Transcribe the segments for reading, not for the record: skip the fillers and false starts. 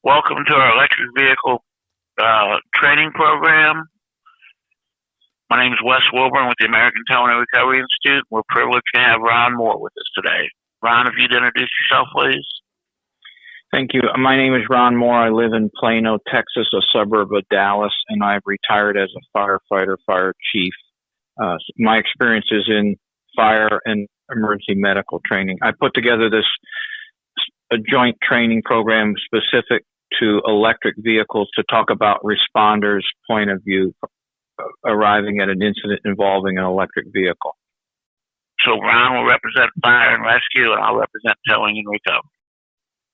Welcome to our electric vehicle training program. My name is Wes Wilburn with the American Towing and Recovery Institute. We're privileged to have Ron Moore with us today. Ron, if you'd introduce yourself, please. Thank you. My name is Ron Moore. I live in Plano, Texas, a suburb of Dallas, and I've retired as a firefighter, fire chief. My experience is in fire and emergency medical training. I put together a joint training program specific to electric vehicles to talk about responders' point of view arriving at an incident involving an electric vehicle. So Ron will represent fire and rescue, and I'll represent towing and recovery.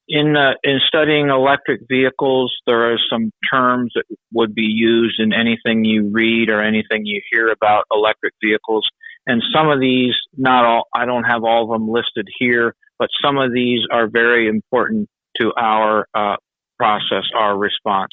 In studying electric vehicles, there are some terms that would be used in anything you read or anything you hear about electric vehicles. And some of these, not all, I don't have all of them listed here, but some of these are very important to our process, our response.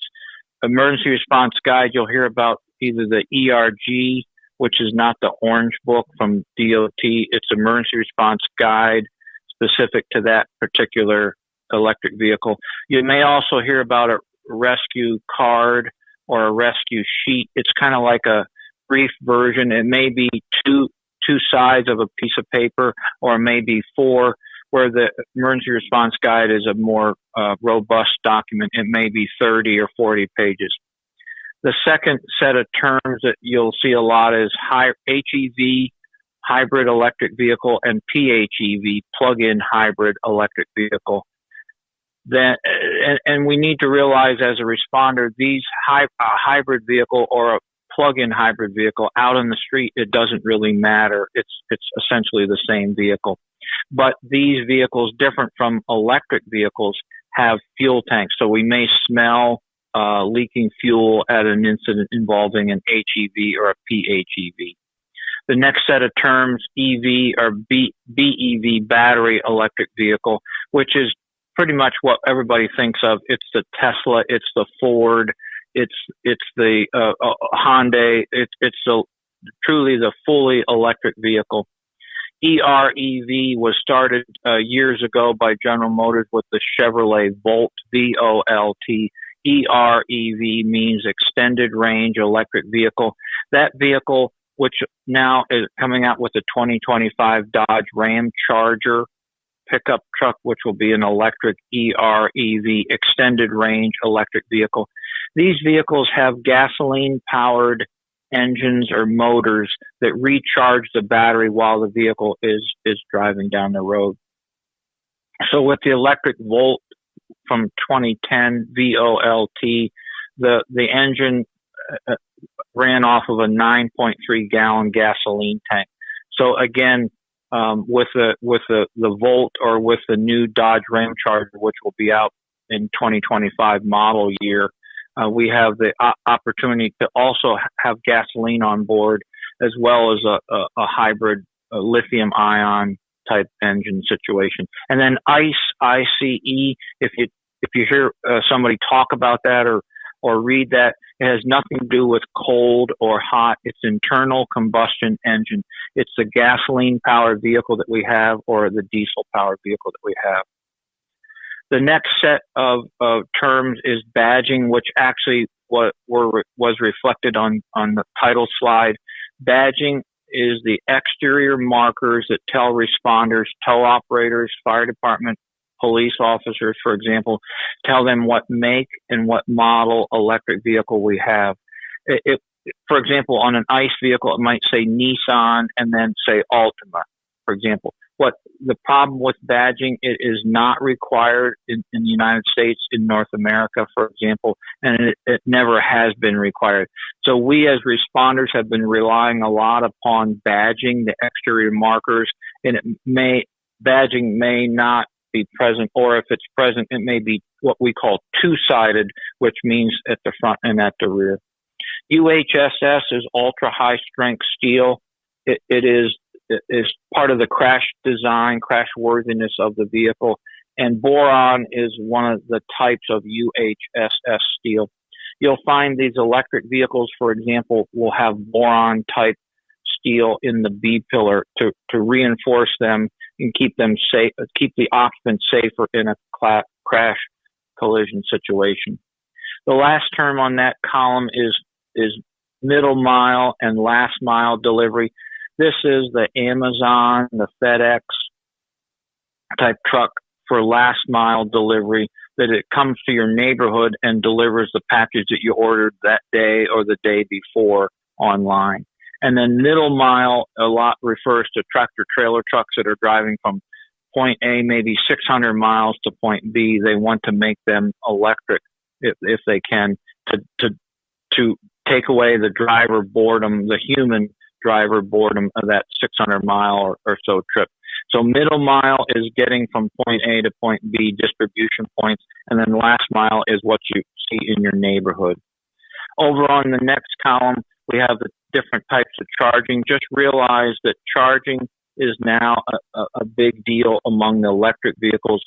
Emergency Response Guide, you'll hear about either the ERG, which is not the orange book from DOT. It's Emergency Response Guide specific to that particular electric vehicle. You may also hear about a rescue card or a rescue sheet. It's kind of like a brief version. It may be two sides of a piece of paper, or it may be four, where the Emergency Response Guide is a more robust document. It may be 30 or 40 pages. The second set of terms that you'll see a lot is HEV, hybrid electric vehicle, and PHEV, plug-in hybrid electric vehicle. And we need to realize as a responder, these a hybrid vehicle or a plug-in hybrid vehicle out on the street, it doesn't really matter. It's essentially the same vehicle. But these vehicles, different from electric vehicles, have fuel tanks. So we may smell leaking fuel at an incident involving an HEV or a PHEV. The next set of terms, EV or BEV, battery electric vehicle, which is pretty much what everybody thinks of. It's the Tesla, it's the Ford, it's the Hyundai. It's truly the fully electric vehicle. EREV was started years ago by General Motors with the Chevrolet Volt, V-O-L-T. EREV means extended range electric vehicle. That vehicle, which now is coming out with the 2025 Dodge Ram Charger pickup truck, which will be an electric EREV, extended range electric vehicle. These vehicles have gasoline-powered engines or motors that recharge the battery while the vehicle is driving down the road. So with the electric Volt from 2010, V-O-L-T, the engine ran off of a 9.3 gallon gasoline tank. So again, with the Volt or with the new Dodge Ram Charger, which will be out in 2025 model year, we have the opportunity to also have gasoline on board, as well as a hybrid lithium ion type engine situation. And then ICE, if you hear somebody talk about that or read that, it has nothing to do with cold or hot. It's internal combustion engine. It's the gasoline powered vehicle that we have or the diesel powered vehicle that we have. The next set of terms is badging, which actually was reflected on the title slide. Badging is the exterior markers that tell responders, tow operators, fire department, police officers, for example, tell them what make and what model electric vehicle we have. For example, on an ICE vehicle, it might say Nissan and then say Altima, for example. What the problem with badging, it is not required in the United States, in North America, for example, and it never has been required. So we as responders have been relying a lot upon badging, the exterior markers, and badging may not be present, or if it's present, it may be what we call two-sided, which means at the front and at the rear. UHSS is ultra high strength steel. It is part of the crash design, crash worthiness of the vehicle, and boron is one of the types of UHSS steel. You'll find these electric vehicles, for example, will have boron type steel in the B pillar to reinforce them and keep them safe, keep the occupants safer in a crash collision situation. The last term on that column is middle mile and last mile delivery. This is the Amazon, the FedEx type truck for last mile delivery, that it comes to your neighborhood and delivers the package that you ordered that day or the day before online. And then middle mile a lot refers to tractor trailer trucks that are driving from point A, maybe 600 miles to point B. They want to make them electric if they can, to take away the driver boredom, the human driver boredom of that 600 mile or so trip. So middle mile is getting from point A to point B, distribution points, and then last mile is what you see in your neighborhood. Over on the next column, we have the different types of charging. Just realize that charging is now a big deal among the electric vehicles.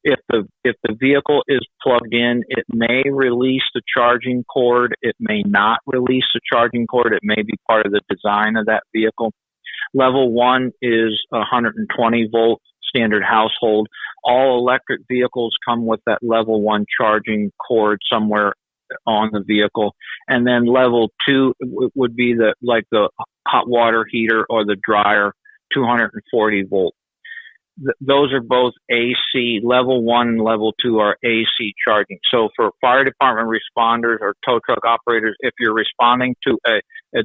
If the vehicle is plugged in, it may release the charging cord. It may not release the charging cord. It may be part of the design of that vehicle. Level 1 is 120 volt standard household. All electric vehicles come with that level 1 charging cord somewhere on the vehicle. And then level 2 would be the hot water heater or the dryer, 240 volt. Those are both AC. Level 1 and level 2 are AC charging. So for fire department responders or tow truck operators, if you're responding to a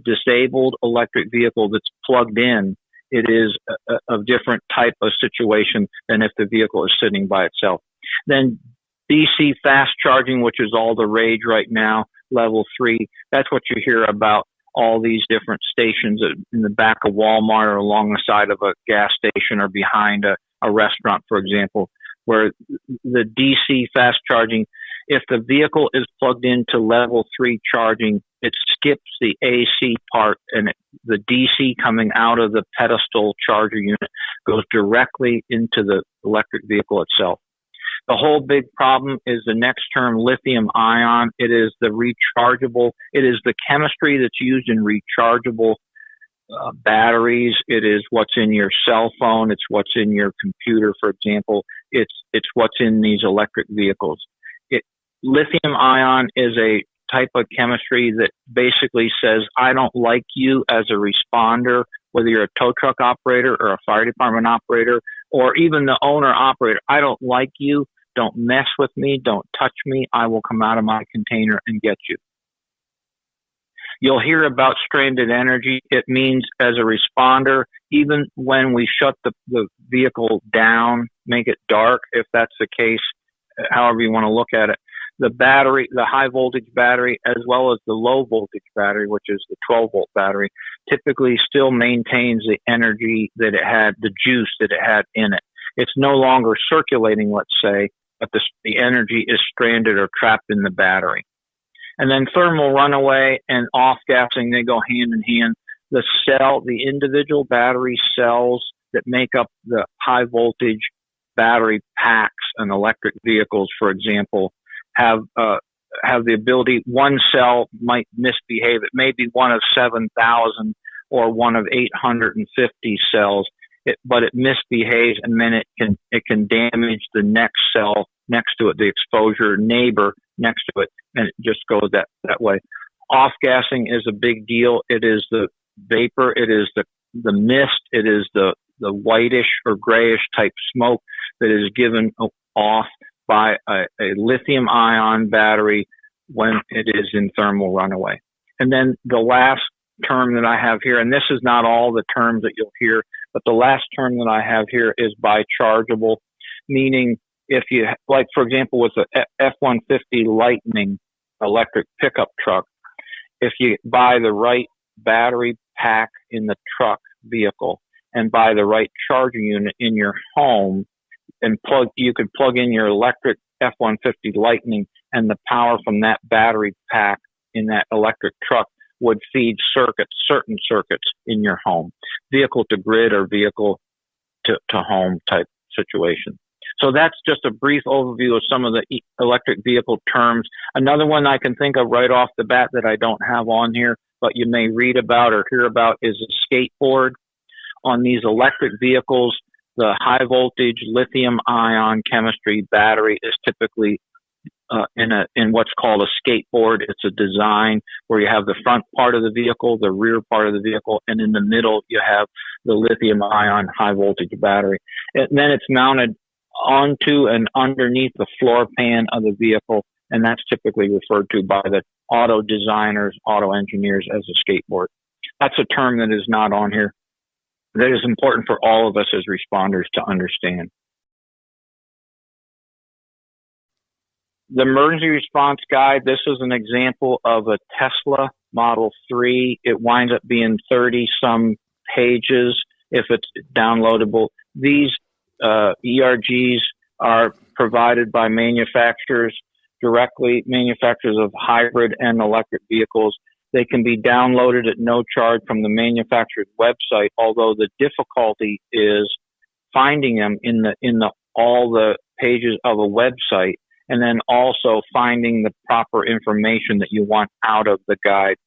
disabled electric vehicle that's plugged in, it is a different type of situation than if the vehicle is sitting by itself. Then DC fast charging, which is all the rage right now, level 3, that's what you hear about all these different stations in the back of Walmart or along the side of a gas station or behind a restaurant, for example, where the DC fast charging, if the vehicle is plugged into level 3 charging, it skips the AC part, and the DC coming out of the pedestal charger unit goes directly into the electric vehicle itself. The whole big problem is the next term, lithium ion. It is the rechargeable. It is the chemistry that's used in rechargeable batteries. It is what's in your cell phone. It's what's in your computer, for example. It's what's in these electric vehicles. Lithium ion is a type of chemistry that basically says, I don't like you as a responder, whether you're a tow truck operator or a fire department operator, or even the owner operator. I don't like you. Don't mess with me. Don't touch me. I will come out of my container and get you. You'll hear about stranded energy. It means as a responder, even when we shut the vehicle down, make it dark, if that's the case, however you want to look at it, the battery, the high voltage battery, as well as the low voltage battery, which is the 12 volt battery, typically still maintains the energy that it had, the juice that it had in it. It's no longer circulating, let's say, but the energy is stranded or trapped in the battery. And then thermal runaway and off-gassing, they go hand in hand. The individual battery cells that make up the high voltage battery packs in electric vehicles, for example, have the ability, one cell might misbehave. It may be one of 7,000 or one of 850 cells, but it misbehaves, and then it can damage the next cell next to it, the exposure neighbor next to it, and it just goes that way. Off-gassing is a big deal. It is the vapor, it is the mist, it is the whitish or grayish type smoke that is given off by a lithium ion battery when it is in thermal runaway. And then the last term that I have here, and this is not all the terms that you'll hear, but the last term that I have here is bichargeable, meaning if you, like for example with the F-150 Lightning electric pickup truck, if you buy the right battery pack in the truck vehicle and buy the right charging unit in your home, and you could plug in your electric F-150 Lightning, and the power from that battery pack in that electric truck would feed certain circuits in your home, vehicle to grid or vehicle to home type situation. So that's just a brief overview of some of the electric vehicle terms. Another one I can think of right off the bat that I don't have on here, but you may read about or hear about, is a skateboard. On these electric vehicles, the high voltage lithium ion chemistry battery is typically in what's called a skateboard. It's a design where you have the front part of the vehicle, the rear part of the vehicle, and in the middle you have the lithium-ion high-voltage battery. And then it's mounted onto and underneath the floor pan of the vehicle, and that's typically referred to by the auto designers, auto engineers as a skateboard. That's a term that is not on here. That is important for all of us as responders to understand. The emergency response guide, this is an example of a Tesla Model 3. It winds up being 30-some pages if it's downloadable. These ERGs are provided by manufacturers directly, manufacturers of hybrid and electric vehicles. They can be downloaded at no charge from the manufacturer's website, although the difficulty is finding them in all the pages of a website, and then also finding the proper information that you want out of the guide.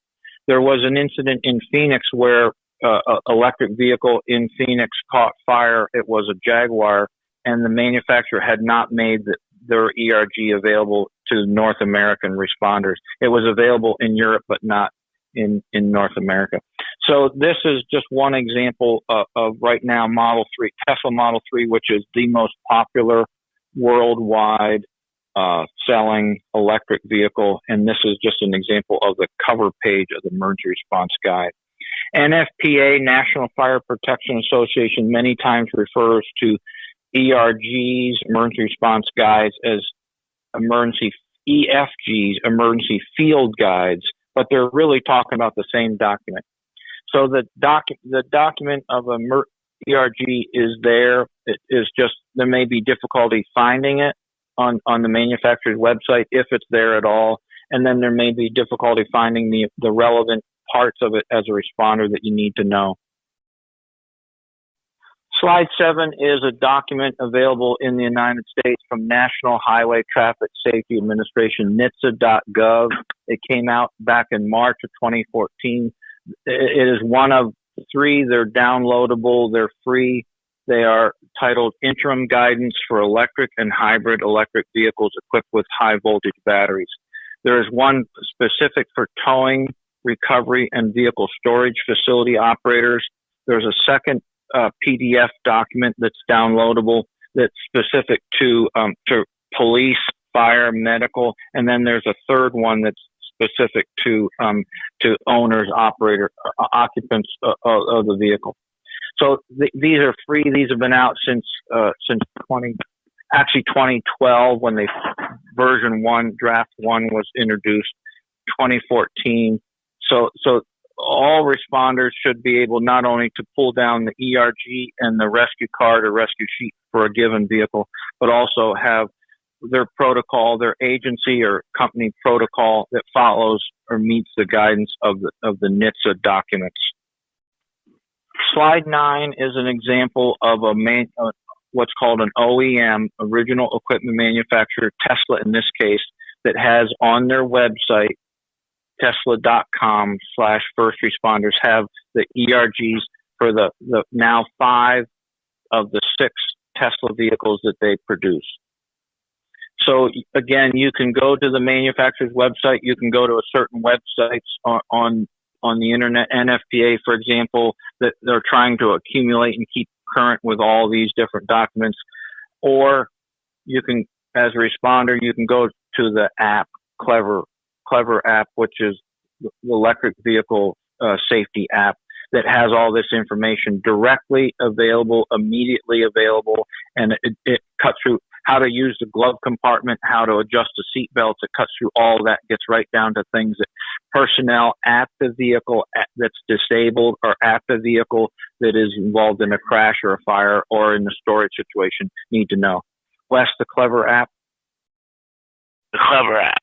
There was an incident in Phoenix where an electric vehicle in Phoenix caught fire. It was a Jaguar, and the manufacturer had not made their ERG available to North American responders. It was available in Europe, but not in North America. So this is just one example of right now Tesla Model 3, which is the most popular worldwide selling electric vehicle. And this is just an example of the cover page of the Emergency Response Guide. NFPA, National Fire Protection Association, many times refers to ERGs, Emergency Response Guides, as EFGs, Emergency Field Guides, but they're really talking about the same document. So the document of a ERG is there. It is just, there may be difficulty finding it on the manufacturer's website if it's there at all, and then there may be difficulty finding the relevant parts of it as a responder that you need to know. Slide 7 is a document available in the United States from National Highway Traffic Safety Administration, NHTSA.gov. It came out back in March of 2014. It is one of 3. They're downloadable. They're free. They are titled Interim Guidance for Electric and Hybrid Electric Vehicles Equipped with High Voltage Batteries. There is one specific for towing, recovery, and vehicle storage facility operators. There's a second PDF document that's downloadable that's specific to police, fire, medical, and then there's a third one that's specific to owners, occupants of the vehicle. So these are free. These have been out since 2012 when version 1, draft 1 was introduced, 2014. So all responders should be able not only to pull down the ERG and the rescue card or rescue sheet for a given vehicle, but also have their protocol, their agency or company protocol that follows or meets the guidance of the NHTSA documents. Slide 9 is an example of what's called an OEM, original equipment manufacturer, Tesla in this case, that has on their website, Tesla.com/first responders, have the ERGs for the now 5 of the 6 Tesla vehicles that they produce. So again, you can go to the manufacturer's website. You can go to a certain websites on the internet, NFPA, for example, that they're trying to accumulate and keep current with all these different documents. Or you can, as a responder, you can go to the app, Clever app, which is the electric vehicle safety app that has all this information directly available, immediately available, and it cuts through how to use the glove compartment, how to adjust the seat belts. It cuts through all that, gets right down to things that personnel at the vehicle that's disabled or at the vehicle that is involved in a crash or a fire or in a storage situation need to know. Wes, the Clever app? The Clever app.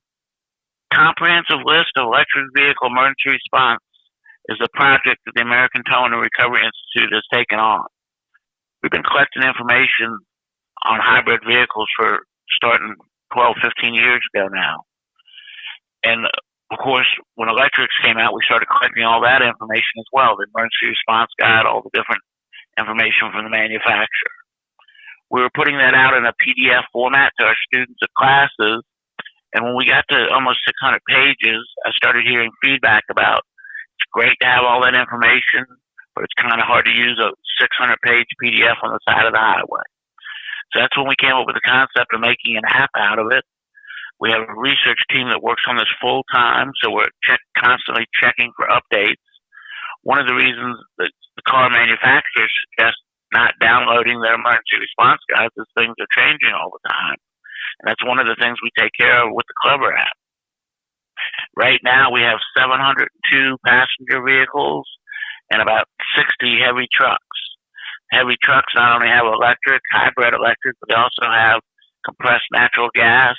Comprehensive list of electric vehicle emergency response is a project that the American Towing and Recovery Institute has taken on. We've been collecting information on hybrid vehicles for starting 12, 15 years ago now. And of course, when electrics came out, we started collecting all that information as well, the emergency response guide, all the different information from the manufacturer. We were putting that out in a PDF format to our students at classes, And when we got to almost 600 pages, I started hearing feedback about it's great to have all that information, but it's kind of hard to use a 600-page PDF on the side of the highway. So that's when we came up with the concept of making an app out of it. We have a research team that works on this full time, so we're constantly checking for updates. One of the reasons that the car manufacturers suggest not downloading their emergency response guides is things are changing all the time. And that's one of the things we take care of with the Clever app. Right now, we have 702 passenger vehicles and about 60 heavy trucks. Heavy trucks not only have electric, hybrid electric, but they also have compressed natural gas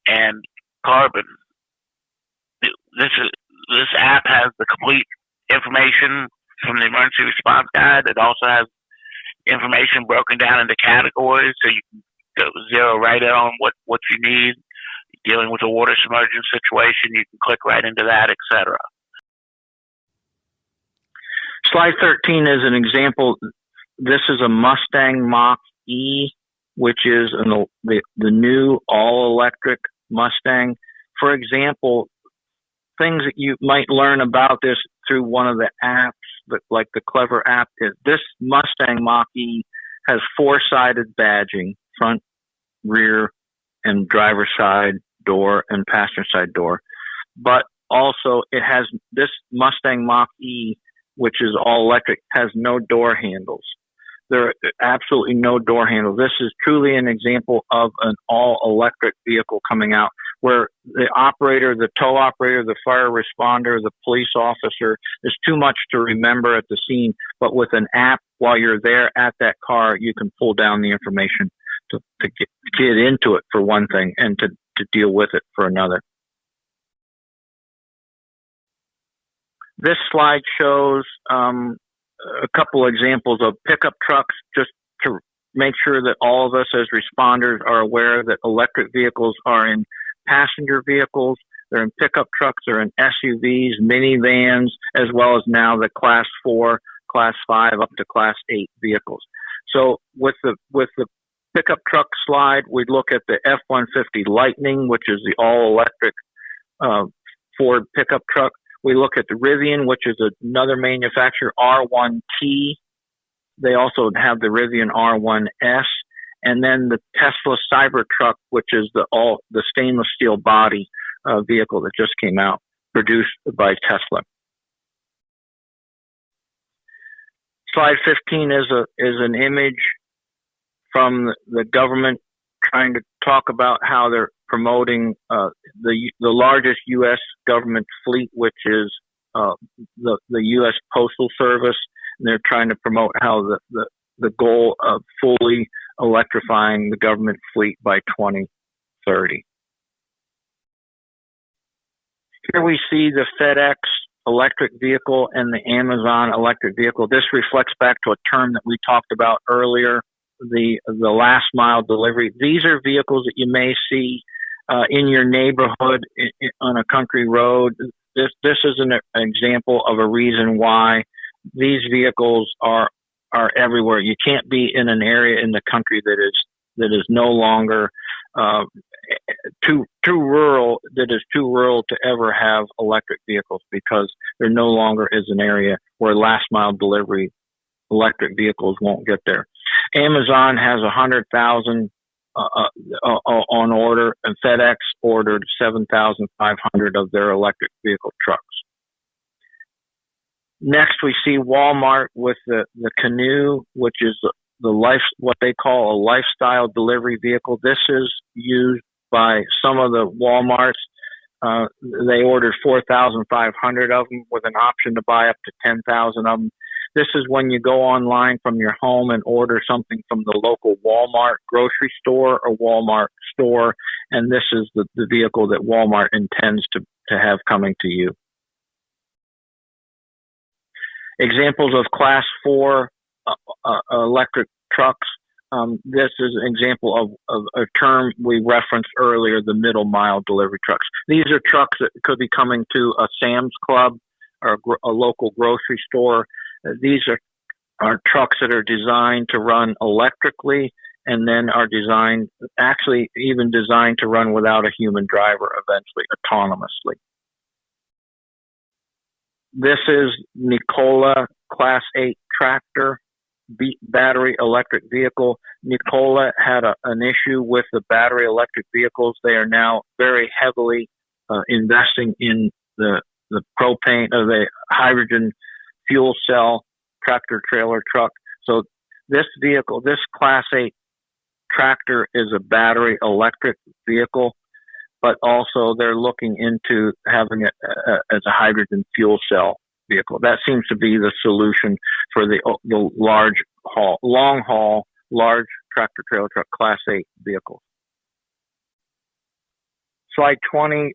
and carbon. This app has the complete information from the emergency response guide. It also has information broken down into categories, so you can go zero right in on what you need. Dealing with a water submergence situation, you can click right into that, etc. Slide 13 is an example. This is a Mustang Mach-E, which is the new all-electric Mustang. For example, things that you might learn about this through one of the apps, like the Clever app, is this Mustang Mach-E has four-sided badging, front, rear, and driver's side door and passenger side door. But also it has this Mustang Mach-E, which is all electric, has no door handles. There are absolutely no door handles. This is truly an example of an all electric vehicle coming out where the operator, the tow operator, the fire responder, the police officer, there's too much to remember at the scene. But with an app, while you're there at that car, you can pull down the information to get into it for one thing and to deal with it for another. This slide shows a couple examples of pickup trucks, just to make sure that all of us as responders are aware that electric vehicles are in passenger vehicles, they're in pickup trucks, they're in SUVs, minivans, as well as now the Class 4, Class 5, up to Class 8 vehicles. So with the pickup truck slide, we look at the F-150 Lightning, which is the all-electric Ford pickup truck. We look at the Rivian, which is another manufacturer, R1T. They also have the Rivian R1S. And then the Tesla Cybertruck, which is the stainless steel body vehicle that just came out, produced by Tesla. Slide 15 is an image from the government trying to talk about how they're promoting the largest U.S. government fleet, which is the U.S. Postal Service. And they're trying to promote how the goal of fully electrifying the government fleet by 2030. Here we see the FedEx electric vehicle and the Amazon electric vehicle. This reflects back to a term that we talked about earlier, the last mile delivery. These are vehicles that you may see in your neighborhood on a country road. This is an example of a reason why these vehicles are everywhere. You can't be in an area in the country that is no longer too rural to ever have electric vehicles, because there no longer is an area where last mile delivery electric vehicles won't get there. Amazon has 100,000 on order, and FedEx ordered 7,500 of their electric vehicle trucks. Next, we see Walmart with the Canoe, which is what they call a lifestyle delivery vehicle. This is used by some of the Walmarts. They ordered 4,500 of them with an option to buy up to 10,000 of them. This is when you go online from your home and order something from the local Walmart grocery store or Walmart store, and this is the vehicle that Walmart intends to have coming to you. Examples of Class 4 electric trucks. This is an example of a term we referenced earlier, the middle mile delivery trucks. These are trucks that could be coming to a Sam's Club or a local grocery store. These are trucks that are designed to run electrically, and then are designed, actually even designed to run without a human driver eventually, autonomously. This is Nikola Class 8 tractor, battery electric vehicle. Nikola had an issue with the battery electric vehicles. They are now very heavily investing in the propane or the hydrogen fuel cell tractor trailer truck. So this vehicle, this Class 8 tractor, is a battery electric vehicle, but also they're looking into having it as a hydrogen fuel cell vehicle. That seems to be the solution for the long haul, large tractor trailer truck Class 8 vehicles. Slide 20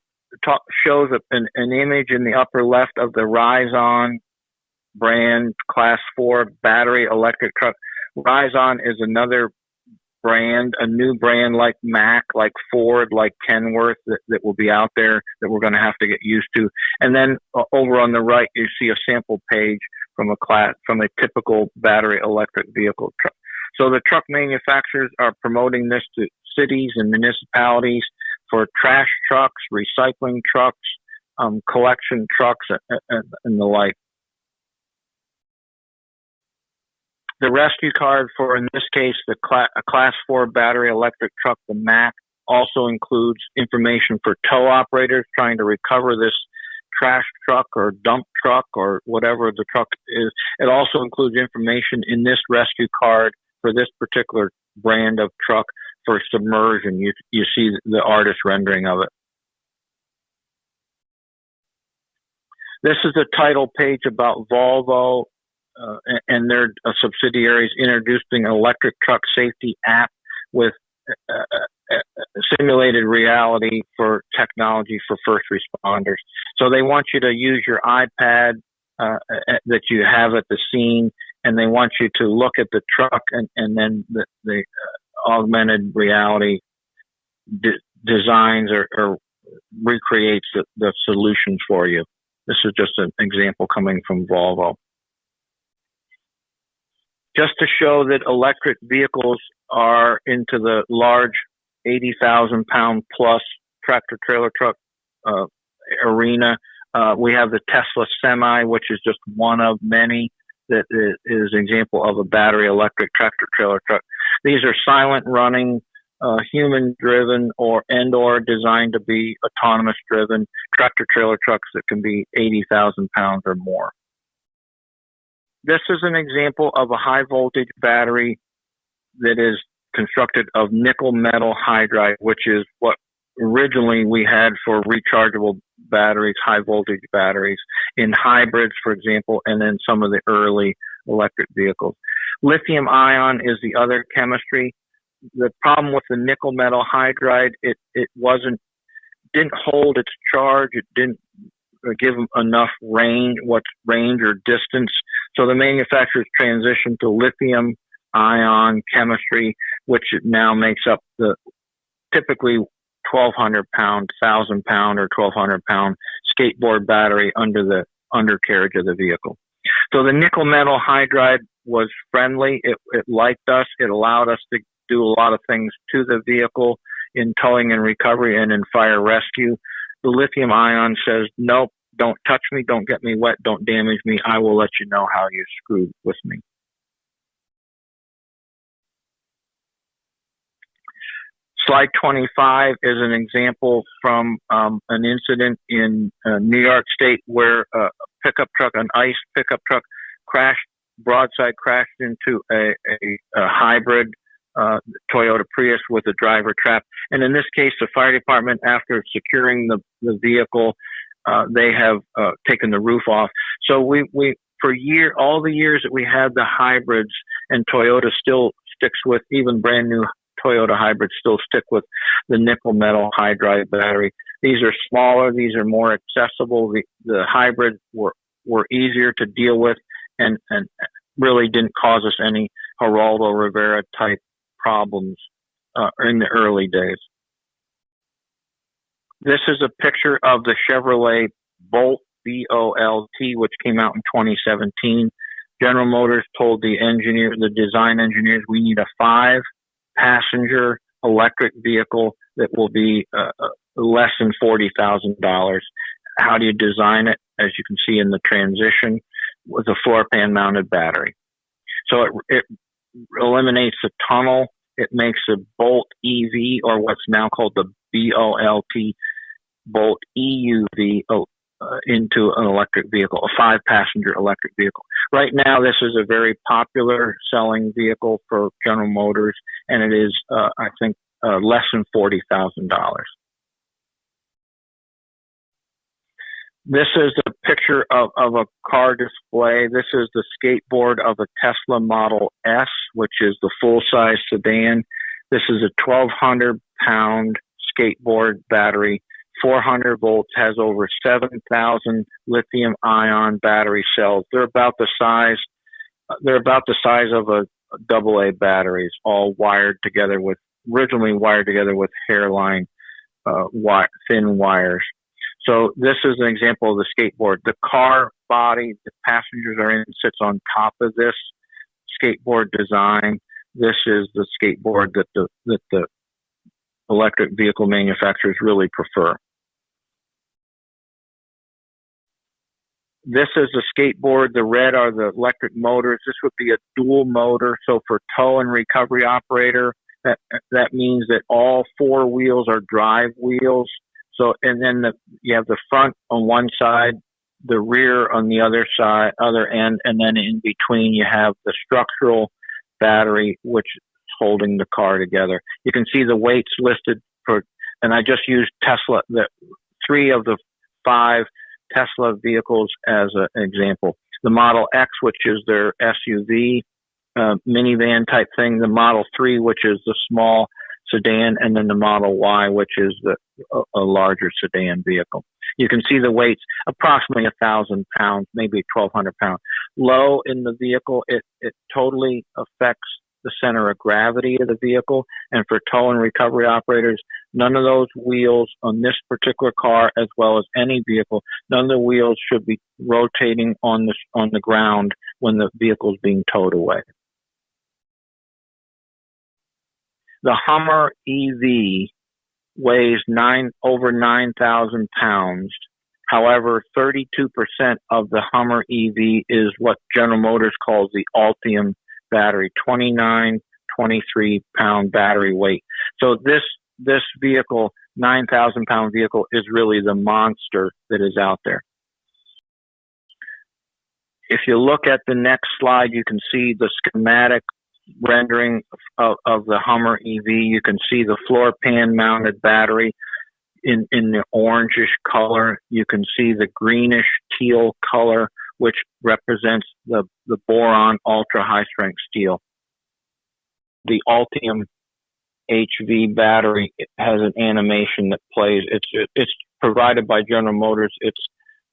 shows an image in the upper left of the Rizon brand Class 4 battery electric truck. Rizon is another brand, a new brand like Mack, like Ford, like Kenworth that will be out there that we're going to have to get used to. And then over on the right, you see a sample page from a typical battery electric vehicle truck. So the truck manufacturers are promoting this to cities and municipalities for trash trucks, recycling trucks, collection trucks, and the like. The rescue card for, in this case, a Class 4 battery electric truck, the Mack, also includes information for tow operators trying to recover this trash truck or dump truck or whatever the truck is. It also includes information in this rescue card for this particular brand of truck for submersion. You see the artist rendering of it. This is the title page about Volvo and their subsidiaries introducing an electric truck safety app with simulated reality for technology for first responders. So they want you to use your iPad that you have at the scene, and they want you to look at the truck, and then the augmented reality designs or recreates the solutions for you. This is just an example coming from Volvo. Just to show that electric vehicles are into the large 80,000 pound plus tractor trailer truck arena, we have the Tesla Semi, which is just one of many that is an example of a battery electric tractor trailer truck. These are silent running, human driven or designed to be autonomous driven tractor trailer trucks that can be 80,000 pounds or more. This is an example of a high voltage battery that is constructed of nickel metal hydride, which is what originally we had for rechargeable batteries, high voltage batteries in hybrids, for example, and then some of the early electric vehicles. Lithium ion is the other chemistry. The problem with the nickel metal hydride, it didn't hold its charge. It didn't give them enough range or distance. So the manufacturers transitioned to lithium ion chemistry, which now makes up the typically 1,200 pound, 1,000 pound, or 1,200 pound skateboard battery under the undercarriage of the vehicle. So the nickel metal hydride was friendly. It liked us. It allowed us to do a lot of things to the vehicle in towing and recovery and in fire rescue. The lithium ion says, nope, don't touch me, don't get me wet, don't damage me. I will let you know how you screwed with me. Slide 25 is an example from an incident in New York State where a pickup truck, an ICE pickup truck, broadside crashed into a hybrid Toyota Prius with a driver trapped. And in this case, the fire department, after securing the vehicle, they have taken the roof off. So we all the years that we had the hybrids, and Toyota still sticks with, even brand new Toyota hybrids still stick with the nickel metal hydride battery. These are smaller, these are more accessible. The hybrids were easier to deal with and really didn't cause us any Geraldo Rivera type problems in the early days. This is a picture of the Chevrolet Bolt, B-O-L-T, which came out in 2017. General Motors told the design engineers, we need a 5 passenger electric vehicle that will be less than $40,000. How do you design it? As you can see in the transition, with a floor pan mounted battery. So it eliminates the tunnel. It makes a Bolt EV, or what's now called the BOLT, Bolt EUV, into an electric vehicle, a 5-passenger electric vehicle. Right now, this is a very popular selling vehicle for General Motors, and it is, I think, less than $40,000. This is a picture of a car display. This is the skateboard of a Tesla Model S, which is the full-size sedan. This is a 1,200-pound skateboard battery, 400 volts, has over 7,000 lithium-ion battery cells. They're about the size of a AA batteries, all originally wired together with hairline thin wires. So this is an example of the skateboard. The car body the passengers are in sits on top of this skateboard design. This is the skateboard that the electric vehicle manufacturers really prefer. This is the skateboard. The red are the electric motors. This would be a dual motor. So for tow and recovery operator, that means that all 4 wheels are drive wheels. So, and then you have the front on one side, the rear on the other end, and then in between you have the structural battery, which is holding the car together. You can see the weights listed and I just used Tesla, 3 of the 5 Tesla vehicles as an example. The Model X, which is their SUV, minivan type thing, the Model 3, which is the small sedan, and then the Model Y, which is a larger sedan vehicle. You can see the weights, approximately 1,000 pounds, maybe 1,200 pounds. Low in the vehicle, it totally affects the center of gravity of the vehicle. And for tow and recovery operators, none of those wheels on this particular car, as well as any vehicle, none of the wheels should be rotating on the ground when the vehicle is being towed away. The Hummer EV weighs over 9,000 pounds. However, 32% of the Hummer EV is what General Motors calls the Ultium battery, 23 pound battery weight. So this vehicle, 9,000 pound vehicle, is really the monster that is out there. If you look at the next slide, you can see the schematic rendering of the Hummer EV. You can see the floor pan mounted battery in the orangish color. You can see the greenish teal color, which represents the boron ultra high strength steel. The Ultium HV battery has an animation that plays. It's provided by General Motors. It's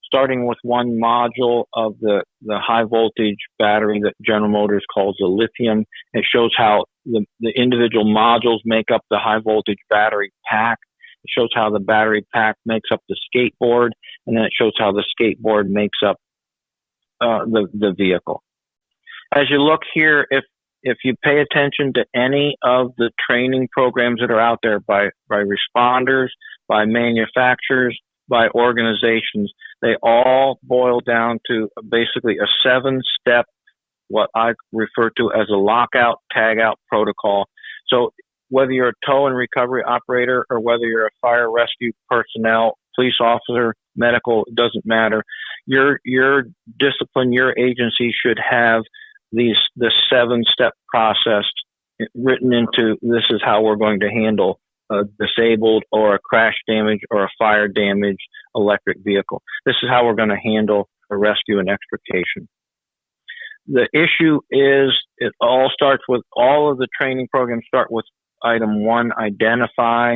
starting with one module of the high voltage battery that General Motors calls the lithium. It shows how the individual modules make up the high voltage battery pack. It shows how the battery pack makes up the skateboard, and then it shows how the skateboard makes up the vehicle. As you look here, if you pay attention to any of the training programs that are out there by responders, by manufacturers, by organizations, they all boil down to basically a 7-step, what I refer to as a lockout, tagout protocol. So whether you're a tow and recovery operator or whether you're a fire rescue personnel, police officer, medical, it doesn't matter. Your discipline, your agency should have this 7-step process written into, this is how we're going to handle a disabled or a crash damage or a fire damaged electric vehicle. This is how we're going to handle a rescue and extrication. The issue is it all starts with, all of the training programs start with item 1, identify,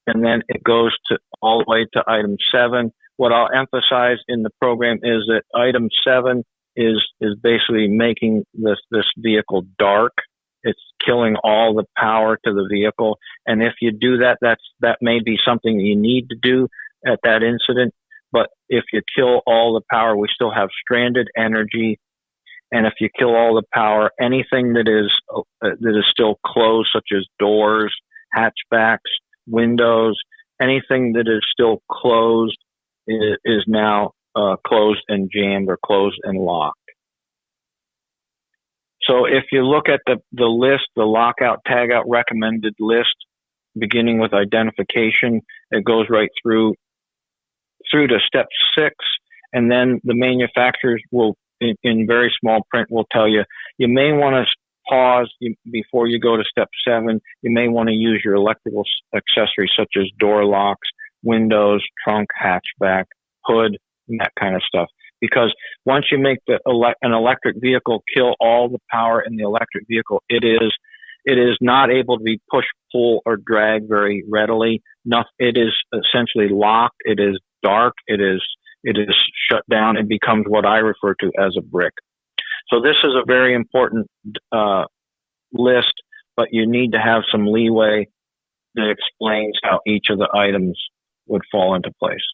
and then it goes to all the way to item 7. What I'll emphasize in the program is that item 7 is basically making this vehicle dark. It's killing all the power to the vehicle. And if you do that, that may be something that you need to do at that incident. But if you kill all the power, we still have stranded energy And if you kill all the power, anything that is still closed, such as doors, hatchbacks, windows, anything that is still closed is now closed and jammed or closed and locked. So if you look at the list, the lockout, tagout recommended list, beginning with identification, it goes right through to step 6, and then the manufacturers will, in very small print, will tell you, you may want to pause before you go to step 7. You may want to use your electrical accessories such as door locks, windows, trunk, hatchback, hood, and that kind of stuff. Because once you make an electric vehicle kill all the power in the electric vehicle, it is not able to be push, pull, or drag very readily. It is essentially locked. It is dark. It is shut down. It becomes what I refer to as a brick. So this is a very important list, but you need to have some leeway that explains how each of the items would fall into place.